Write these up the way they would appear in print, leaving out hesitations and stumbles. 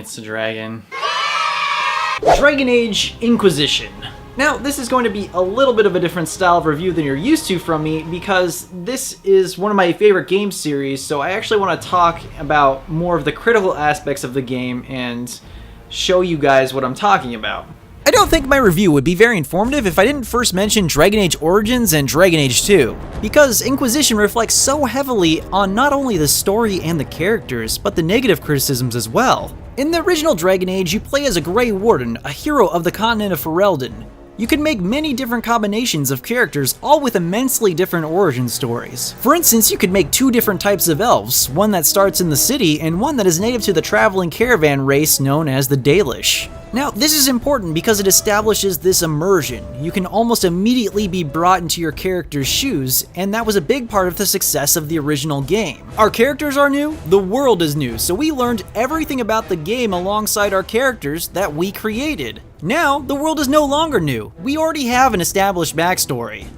it's a dragon. Dragon Age Inquisition. Now, this is going to be a little bit of a different style of review than you're used to from me because this is one of my favorite game series, so I actually want to talk about more of the critical aspects of the game and show you guys what I'm talking about. I don't think my review would be very informative if I didn't first mention Dragon Age Origins and Dragon Age 2, because Inquisition reflects so heavily on not only the story and the characters, but the negative criticisms as well. In the original Dragon Age, you play as a Grey Warden, a hero of the continent of Ferelden. You can make many different combinations of characters, all with immensely different origin stories. For instance, you could make two different types of elves, one that starts in the city and one that is native to the traveling caravan race known as the Dalish. Now, this is important because it establishes this immersion. You can almost immediately be brought into your character's shoes, and that was a big part of the success of the original game. Our characters are new, the world is new, so we learned everything about the game alongside our characters that we created. Now, the world is no longer new. We already have an established backstory.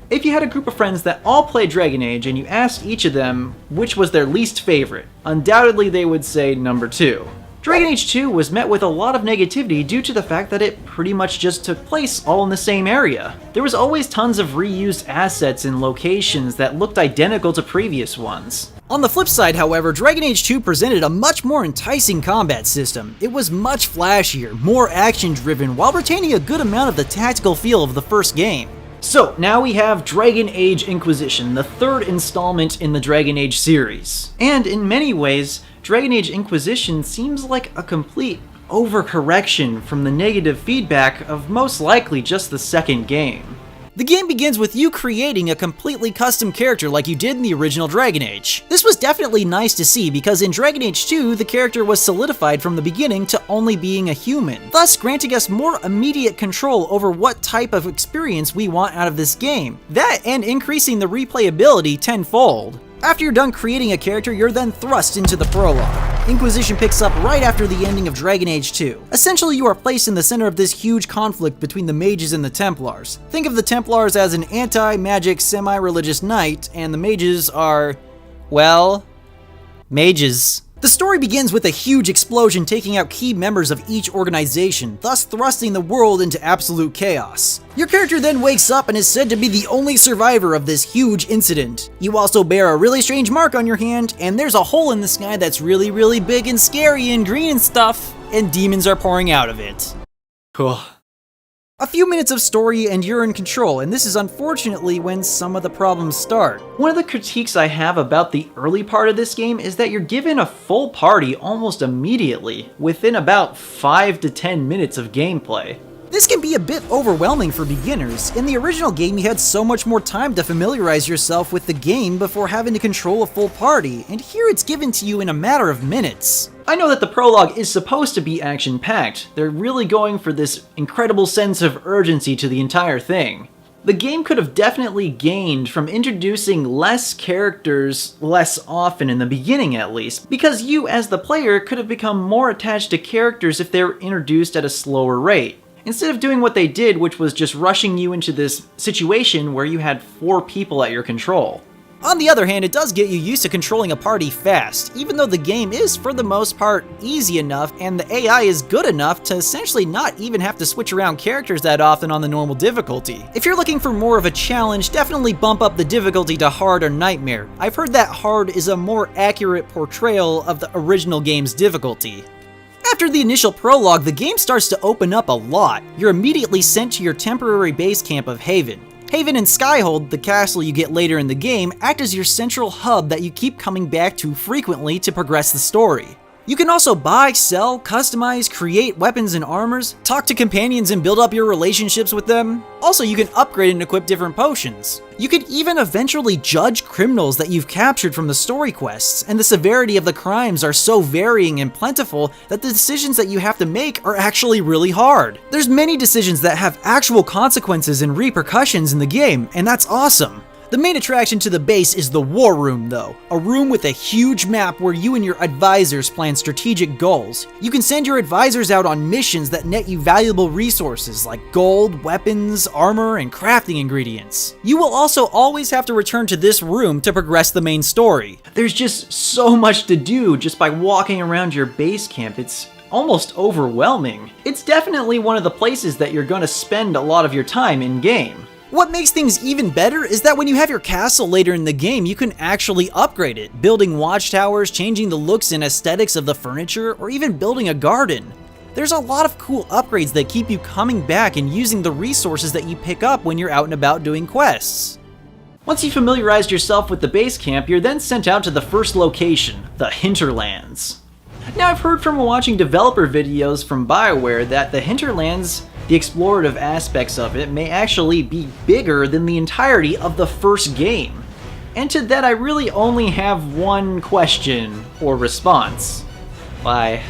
If you had a group of friends that all played Dragon Age and you asked each of them which was their least favorite, undoubtedly they would say number 2. Dragon Age 2 was met with a lot of negativity due to the fact that it pretty much just took place all in the same area. There was always tons of reused assets and locations that looked identical to previous ones. On the flip side, however, Dragon Age 2 presented a much more enticing combat system. It was much flashier, more action-driven, while retaining a good amount of the tactical feel of the first game. So, now we have Dragon Age Inquisition, the third installment in the Dragon Age series. And in many ways, Dragon Age Inquisition seems like a complete overcorrection from the negative feedback of most likely just the second game. The game begins with you creating a completely custom character like you did in the original Dragon Age. This was definitely nice to see because in Dragon Age 2, the character was solidified from the beginning to only being a human, thus granting us more immediate control over what type of experience we want out of this game. That and increasing the replayability tenfold. After you're done creating a character, you're then thrust into the prologue. Inquisition picks up right after the ending of Dragon Age 2. Essentially, you are placed in the center of this huge conflict between the mages and the Templars. Think of the Templars as an anti-magic, semi-religious knight, and the mages are, well, mages. The story begins with a huge explosion taking out key members of each organization, thus thrusting the world into absolute chaos. Your character then wakes up and is said to be the only survivor of this huge incident. You also bear a really strange mark on your hand, and there's a hole in the sky that's really big and scary and green and stuff, and demons are pouring out of it. Cool. A few minutes of story and you're in control, and this is unfortunately when some of the problems start. One of the critiques I have about the early part of this game is that you're given a full party almost immediately, within about 5 to 10 minutes of gameplay. This can be a bit overwhelming for beginners. In the original game, you had so much more time to familiarize yourself with the game before having to control a full party, and here it's given to you in a matter of minutes. I know that the prologue is supposed to be action-packed. They're really going for this incredible sense of urgency to the entire thing. The game could have definitely gained from introducing less characters less often in the beginning at least, because you as the player could have become more attached to characters if they were introduced at a slower rate. Instead of doing what they did, which was just rushing you into this situation where you had 4 people at your control. On the other hand, it does get you used to controlling a party fast, even though the game is, for the most part, easy enough and the AI is good enough to essentially not even have to switch around characters that often on the normal difficulty. If you're looking for more of a challenge, definitely bump up the difficulty to Hard or Nightmare. I've heard that Hard is a more accurate portrayal of the original game's difficulty. After the initial prologue, the game starts to open up a lot. You're immediately sent to your temporary base camp of Haven. Haven and Skyhold, the castle you get later in the game, act as your central hub that you keep coming back to frequently to progress the story. You can also buy, sell, customize, create weapons and armors, talk to companions and build up your relationships with them. Also, you can upgrade and equip different potions. You could even eventually judge criminals that you've captured from the story quests, and the severity of the crimes are so varying and plentiful that the decisions that you have to make are actually really hard. There's many decisions that have actual consequences and repercussions in the game, and that's awesome. The main attraction to the base is the War Room though, a room with a huge map where you and your advisors plan strategic goals. You can send your advisors out on missions that net you valuable resources like gold, weapons, armor, and crafting ingredients. You will also always have to return to this room to progress the main story. There's just so much to do just by walking around your base camp. It's almost overwhelming. It's definitely one of the places that you're going to spend a lot of your time in-game. What makes things even better is that when you have your castle later in the game, you can actually upgrade it, building watchtowers, changing the looks and aesthetics of the furniture, or even building a garden. There's a lot of cool upgrades that keep you coming back and using the resources that you pick up when you're out and about doing quests. Once you familiarized yourself with the base camp, you're then sent out to the first location, the Hinterlands. Now, I've heard from watching developer videos from BioWare that the Hinterlands, the explorative aspects of it, may actually be bigger than the entirety of the first game. And to that I really only have one question or response. Why?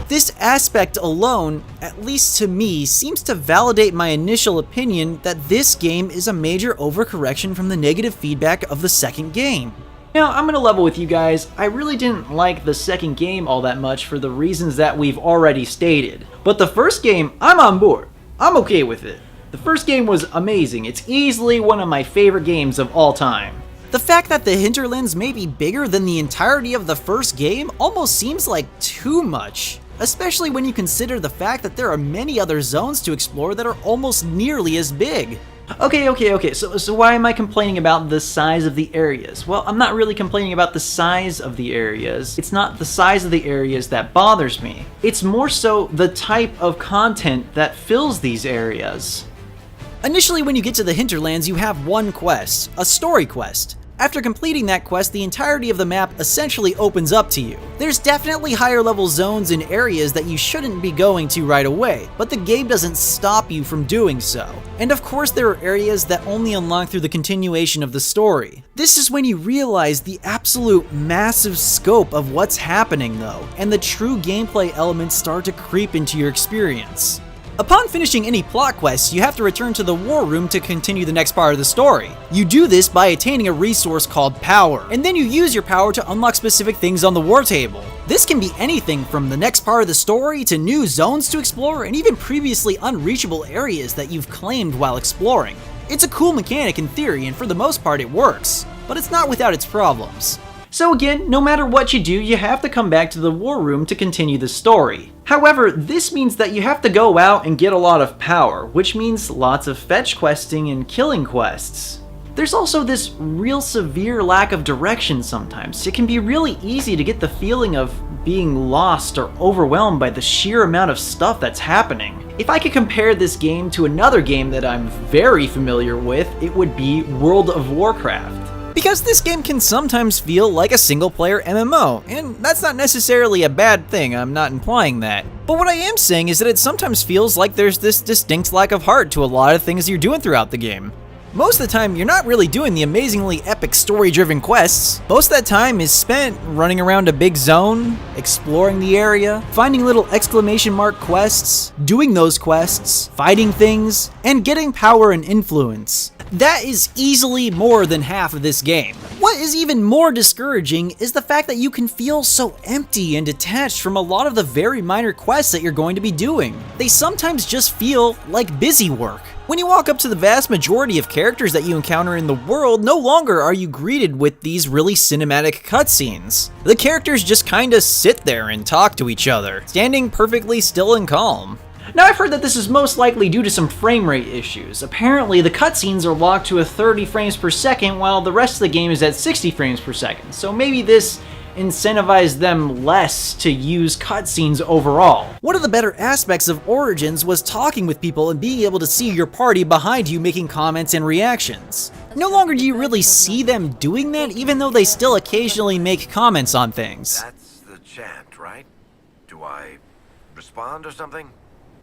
This aspect alone, at least to me, seems to validate my initial opinion that this game is a major overcorrection from the negative feedback of the second game. Now, I'm gonna level with you guys, I really didn't like the second game all that much for the reasons that we've already stated. But the first game, I'm on board. I'm okay with it. The first game was amazing. It's easily one of my favorite games of all time. The fact that the Hinterlands may be bigger than the entirety of the first game almost seems like too much. Especially when you consider the fact that there are many other zones to explore that are almost nearly as big. Okay, so why am I complaining about the size of the areas? Well, I'm not really complaining about the size of the areas. It's not the size of the areas that bothers me. It's more so the type of content that fills these areas. Initially, when you get to the Hinterlands, you have one quest, a story quest. After completing that quest, the entirety of the map essentially opens up to you. There's definitely higher level zones and areas that you shouldn't be going to right away, but the game doesn't stop you from doing so. And of course there are areas that only unlock through the continuation of the story. This is when you realize the absolute massive scope of what's happening though, and the true gameplay elements start to creep into your experience. Upon finishing any plot quests, you have to return to the war room to continue the next part of the story. You do this by attaining a resource called power, and then you use your power to unlock specific things on the war table. This can be anything from the next part of the story to new zones to explore and even previously unreachable areas that you've claimed while exploring. It's a cool mechanic in theory, and for the most part it works, but it's not without its problems. So again, no matter what you do, you have to come back to the war room to continue the story. However, this means that you have to go out and get a lot of power, which means lots of fetch questing and killing quests. There's also this real severe lack of direction sometimes. It can be really easy to get the feeling of being lost or overwhelmed by the sheer amount of stuff that's happening. If I could compare this game to another game that I'm very familiar with, it would be World of Warcraft. Because this game can sometimes feel like a single-player MMO, and that's not necessarily a bad thing, I'm not implying that. But what I am saying is that it sometimes feels like there's this distinct lack of heart to a lot of things you're doing throughout the game. Most of the time, you're not really doing the amazingly epic story-driven quests. Most of that time is spent running around a big zone, exploring the area, finding little exclamation mark quests, doing those quests, fighting things, and getting power and influence. That is easily more than half of this game. What is even more discouraging is the fact that you can feel so empty and detached from a lot of the very minor quests that you're going to be doing. They sometimes just feel like busy work. When you walk up to the vast majority of characters that you encounter in the world, no longer are you greeted with these really cinematic cutscenes. The characters just kinda sit there and talk to each other, standing perfectly still and calm. Now, I've heard that this is most likely due to some frame rate issues. Apparently, the cutscenes are locked to a 30 frames per second while the rest of the game is at 60 frames per second, so maybe this incentivized them less to use cutscenes overall. One of the better aspects of Origins was talking with people and being able to see your party behind you making comments and reactions. No longer do you really see them doing that, even though they still occasionally make comments on things. That's the chant, right? Do I respond or something?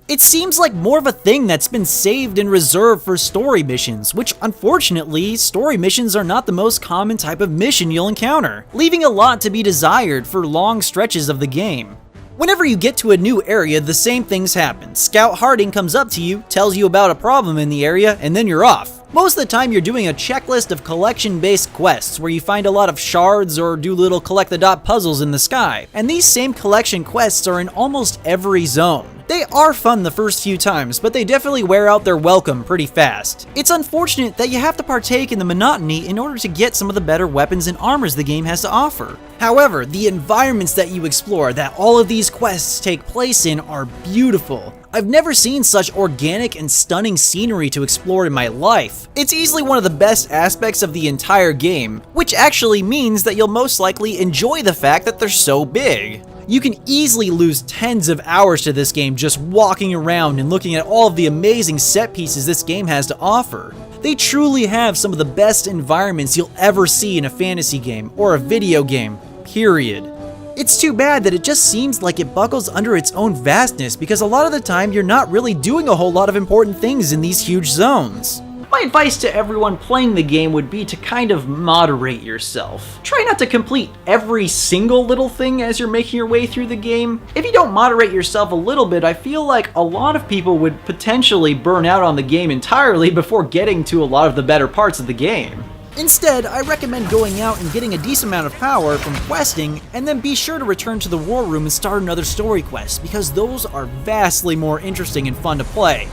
It seems like more of a thing that's been saved and reserved for story missions, which unfortunately, story missions are not the most common type of mission you'll encounter, leaving a lot to be desired for long stretches of the game. Whenever you get to a new area, the same things happen. Scout Harding comes up to you, tells you about a problem in the area, and then you're off. Most of the time you're doing a checklist of collection-based quests where you find a lot of shards or do little collect-the-dot puzzles in the sky, and these same collection quests are in almost every zone. They are fun the first few times, but they definitely wear out their welcome pretty fast. It's unfortunate that you have to partake in the monotony in order to get some of the better weapons and armors the game has to offer. However, the environments that you explore that all of these quests take place in are beautiful. I've never seen such organic and stunning scenery to explore in my life. It's easily one of the best aspects of the entire game, which actually means that you'll most likely enjoy the fact that they're so big. You can easily lose tens of hours to this game just walking around and looking at all of the amazing set pieces this game has to offer. They truly have some of the best environments you'll ever see in a fantasy game or a video game, period. It's too bad that it just seems like it buckles under its own vastness because a lot of the time you're not really doing a whole lot of important things in these huge zones. My advice to everyone playing the game would be to kind of moderate yourself. Try not to complete every single little thing as you're making your way through the game. If you don't moderate yourself a little bit, I feel like a lot of people would potentially burn out on the game entirely before getting to a lot of the better parts of the game. Instead, I recommend going out and getting a decent amount of power from questing, and then be sure to return to the war room and start another story quest, because those are vastly more interesting and fun to play.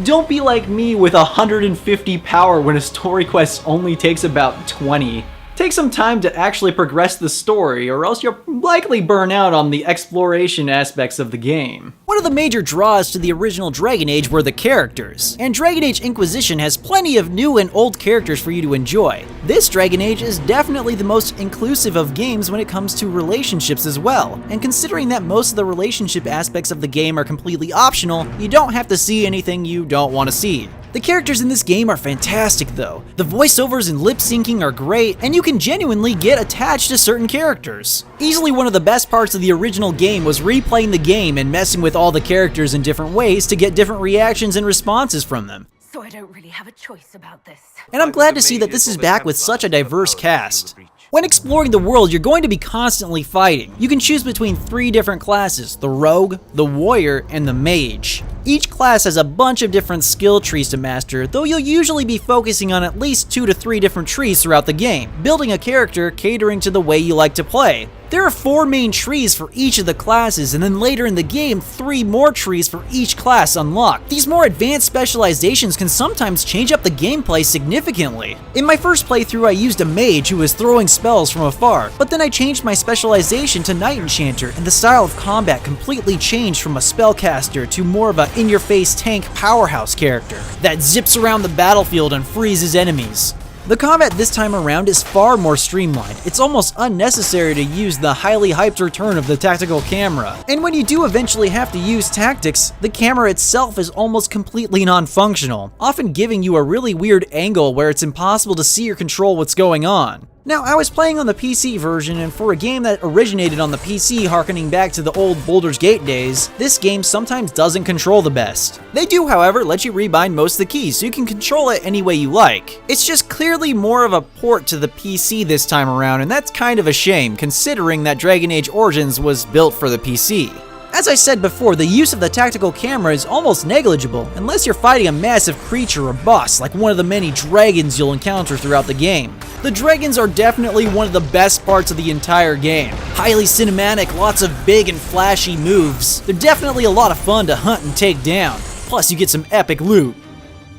Don't be like me with 150 power when a story quest only takes about 20. Take some time to actually progress the story, or else you'll likely burn out on the exploration aspects of the game. One of the major draws to the original Dragon Age were the characters, and Dragon Age Inquisition has plenty of new and old characters for you to enjoy. This Dragon Age is definitely the most inclusive of games when it comes to relationships as well, and considering that most of the relationship aspects of the game are completely optional, you don't have to see anything you don't want to see. The characters in this game are fantastic though. The voiceovers and lip syncing are great, and you can genuinely get attached to certain characters. Easily one of the best parts of the original game was replaying the game and messing with all the characters in different ways to get different reactions and responses from them. So I don't really have a choice about this. And I'm glad to see that this is back with such a diverse cast. When exploring the world, you're going to be constantly fighting. You can choose between 3 different classes: the rogue, the warrior, and the mage. Each class has a bunch of different skill trees to master, though you'll usually be focusing on at least 2 to 3 different trees throughout the game, building a character catering to the way you like to play. There are 4 main trees for each of the classes, and then later in the game, 3 more trees for each class unlock. These more advanced specializations can sometimes change up the gameplay significantly. In my first playthrough, I used a mage who was throwing spells from afar, but then I changed my specialization to Knight Enchanter, and the style of combat completely changed from a spellcaster to more of a in-your-face tank powerhouse character that zips around the battlefield and freezes enemies. The combat this time around is far more streamlined. It's almost unnecessary to use the highly hyped return of the tactical camera. And when you do eventually have to use tactics, the camera itself is almost completely non-functional, often giving you a really weird angle where it's impossible to see or control what's going on. Now, I was playing on the PC version, and for a game that originated on the PC harkening back to the old Baldur's Gate days, this game sometimes doesn't control the best. They do, however, let you rebind most of the keys, so you can control it any way you like. It's just clearly more of a port to the PC this time around, and that's kind of a shame, considering that Dragon Age Origins was built for the PC. As I said before, the use of the tactical camera is almost negligible, unless you're fighting a massive creature or boss like one of the many dragons you'll encounter throughout the game. The dragons are definitely one of the best parts of the entire game. Highly cinematic, lots of big and flashy moves. They're definitely a lot of fun to hunt and take down, plus you get some epic loot.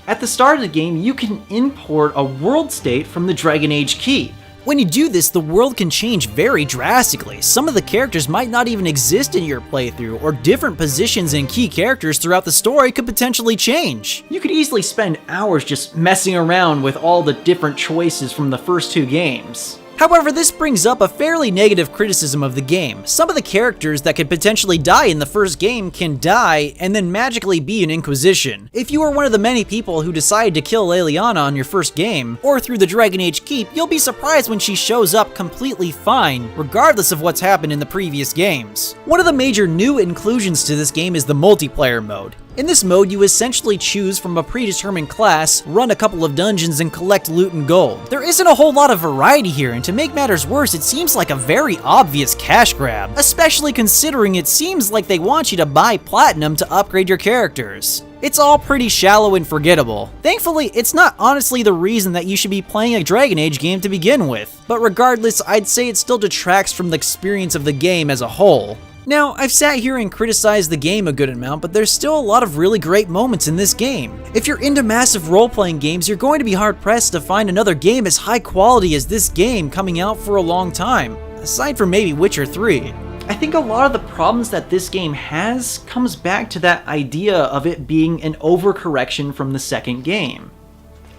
At the start of the game, you can import a world state from the Dragon Age key. When you do this, the world can change very drastically. Some of the characters might not even exist in your playthrough, or different positions and key characters throughout the story could potentially change. You could easily spend hours just messing around with all the different choices from the first 2 games. However, this brings up a fairly negative criticism of the game. Some of the characters that could potentially die in the first game can die and then magically be an Inquisition. If you are one of the many people who decide to kill Leliana on your first game, or through the Dragon Age Keep, you'll be surprised when she shows up completely fine, regardless of what's happened in the previous games. One of the major new inclusions to this game is the multiplayer mode. In this mode, you essentially choose from a predetermined class, run a couple of dungeons, and collect loot and gold. There isn't a whole lot of variety here, and to make matters worse, it seems like a very obvious cash grab, especially considering it seems like they want you to buy platinum to upgrade your characters. It's all pretty shallow and forgettable. Thankfully, it's not honestly the reason that you should be playing a Dragon Age game to begin with, but regardless, I'd say it still detracts from the experience of the game as a whole. Now, I've sat here and criticized the game a good amount, but there's still a lot of really great moments in this game. If you're into massive role-playing games, you're going to be hard-pressed to find another game as high quality as this game coming out for a long time, aside from maybe Witcher 3. I think a lot of the problems that this game has comes back to that idea of it being an overcorrection from the second game.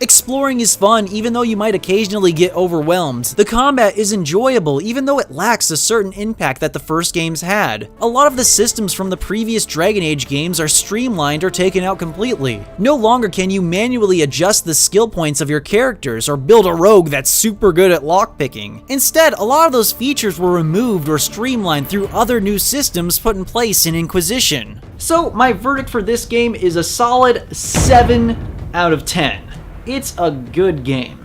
Exploring is fun, even though you might occasionally get overwhelmed. The combat is enjoyable, even though it lacks a certain impact that the first games had. A lot of the systems from the previous Dragon Age games are streamlined or taken out completely. No longer can you manually adjust the skill points of your characters or build a rogue that's super good at lockpicking. Instead, a lot of those features were removed or streamlined through other new systems put in place in Inquisition. So my verdict for this game is a solid 7 out of 10. It's a good game.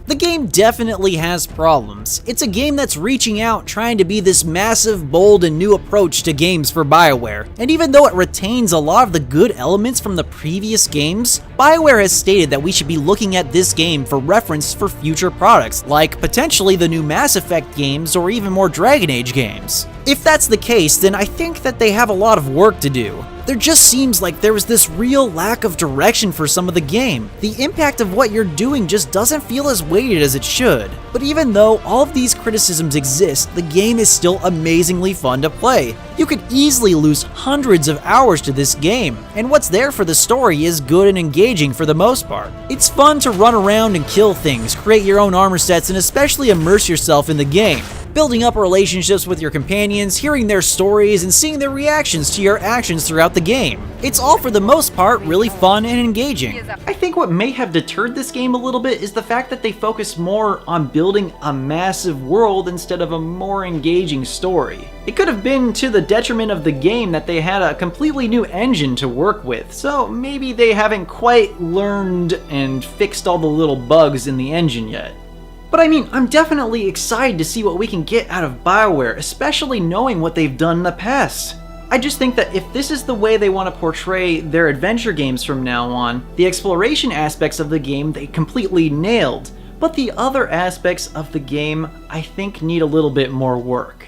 The game definitely has problems. It's a game that's reaching out, trying to be this massive, bold, and new approach to games for BioWare. And even though it retains a lot of the good elements from the previous games, BioWare has stated that we should be looking at this game for reference for future products, like potentially the new Mass Effect games or even more Dragon Age games. If that's the case, then I think that they have a lot of work to do. There just seems like there was this real lack of direction for some of the game. The impact of what you're doing just doesn't feel as weighted as it should. But even though all of these criticisms exist, the game is still amazingly fun to play. You could easily lose hundreds of hours to this game, and what's there for the story is good and engaging for the most part. It's fun to run around and kill things, create your own armor sets, and especially immerse yourself in the game. Building up relationships with your companions, hearing their stories, and seeing their reactions to your actions throughout the game. It's all for the most part really fun and engaging. I think what may have deterred this game a little bit is the fact that they focus more on building a massive world instead of a more engaging story. It could have been to the detriment of the game that they had a completely new engine to work with, so maybe they haven't quite learned and fixed all the little bugs in the engine yet. But I mean, I'm definitely excited to see what we can get out of BioWare, especially knowing what they've done in the past. I just think that if this is the way they want to portray their adventure games from now on, the exploration aspects of the game they completely nailed, but the other aspects of the game I think need a little bit more work.